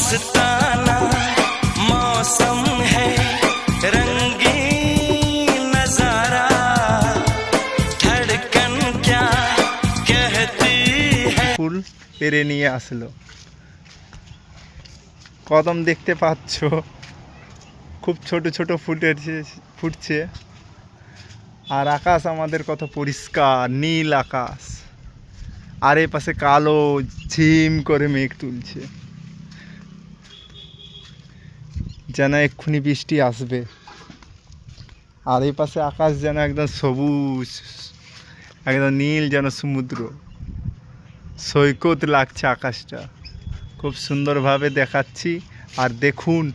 मस्ताना मौसम है, रंगीन नजारा, धड़कन क्या कहती है। ফুল পেরে নিয়ে আসলো। কদম দেখতে পাচ্ছ, খুব ছোট ছোট ফুটছে। আর আকাশ আমাদের কত পরিষ্কার নীল আকাশ, আর এ পাশে কালো ঝিম করে মেঘ তুলছে, যেন এক্ষুনি বৃষ্টি আসবে। আর এই পাশে আকাশ যেন একদম সবুজ, একদম নীল, যেন সমুদ্র সৈকত লাগছে আকাশটা। খুব সুন্দরভাবে দেখাচ্ছি। আর দেখুন,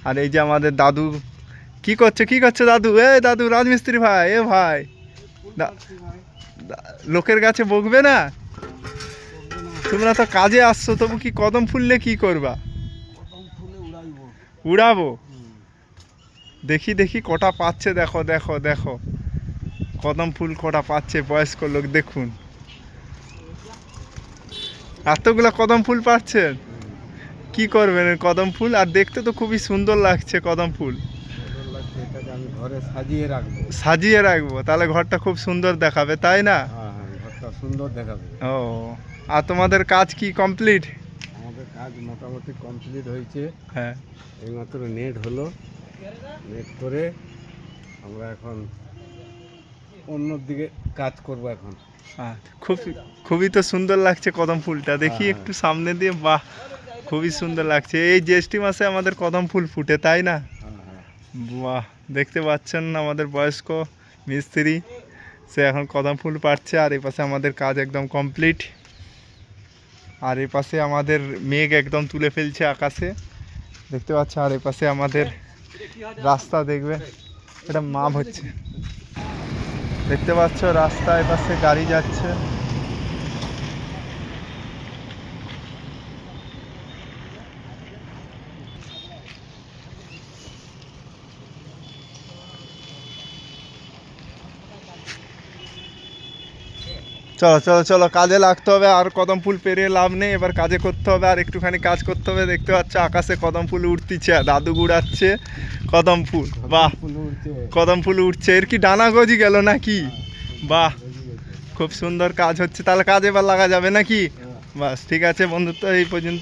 আর এই যে আমাদের দাদু কি করছে দাদু? দাদু রাজমিস্ত্রি ভাই, ভাই লোকের কাছে বকবে না? তোমরা তো কাজে আসছো, তবু কি কদম ফুললে কি করবা? উড়াবো। দেখি কটা পাচ্ছে, দেখো দেখো দেখো কদম ফুল কটা পাচ্ছে বয়স্ক লোক। দেখুন এতগুলো কদম ফুল পাচ্ছেন, কি করবেন কদম ফুল? আর দেখতে তো খুবই সুন্দর লাগছে কদম ফুল। সাজিয়ে রাখবো, তাহলে ঘরটা খুব সুন্দর দেখাবে, তাই না? ঘরটা সুন্দর দেখাবে। ও, আর তোমাদের কাজ কি কমপ্লিট? আমাদের কাজ মোটামুটি কমপ্লিট হয়েছে। হ্যাঁ, এইমাত্র নেট হলো, নেট করে আমরা এখন অন্য দিকে কাজ করব এখন। খুবই তো সুন্দর লাগছে কদম ফুলটা। দেখি একটু সামনে দিয়ে, বাহ খুবই সুন্দর লাগছে। এই জ্যৈষ্ঠ মাসে আমাদের কদম ফুল ফুটে, তাই না? বাহ, দেখতে পাচ্ছেন আমাদের বয়স্ক মিস্ত্রি, সে এখন কদম ফুল পাচ্ছে। আর এই পাশে আমাদের কাজ একদম কমপ্লিট। আর এই পাশে আমাদের মেঘ একদম তুলে ফেলছে আকাশে, দেখতে পাচ্ছ। আর এই পাশে আমাদের রাস্তা, দেখবে এটা মাপ হচ্ছে, দেখতে পাচ্ছ রাস্তা, এই পাশে গাড়ি যাচ্ছে। চলো কাজে লাগতে হবে। আর কদম ফুল পেরিয়ে লাভ নেই, এবার কাজে করতে হবে, আর একটুখানি কাজ করতে হবে। দেখতে পাচ্ছ আকাশে কদম ফুল উঠতিছে, দাদু গুড়াচ্ছে কদম ফুল। বাহ, কদম ফুল উঠছে, এর কি ডানা গজি গেল নাকি? বাহ, খুব সুন্দর কাজ হচ্ছে। তাহলে কাজে এবার লাগা যাবে নাকি? বাস, ঠিক আছে বন্ধুত্ব এই পর্যন্ত।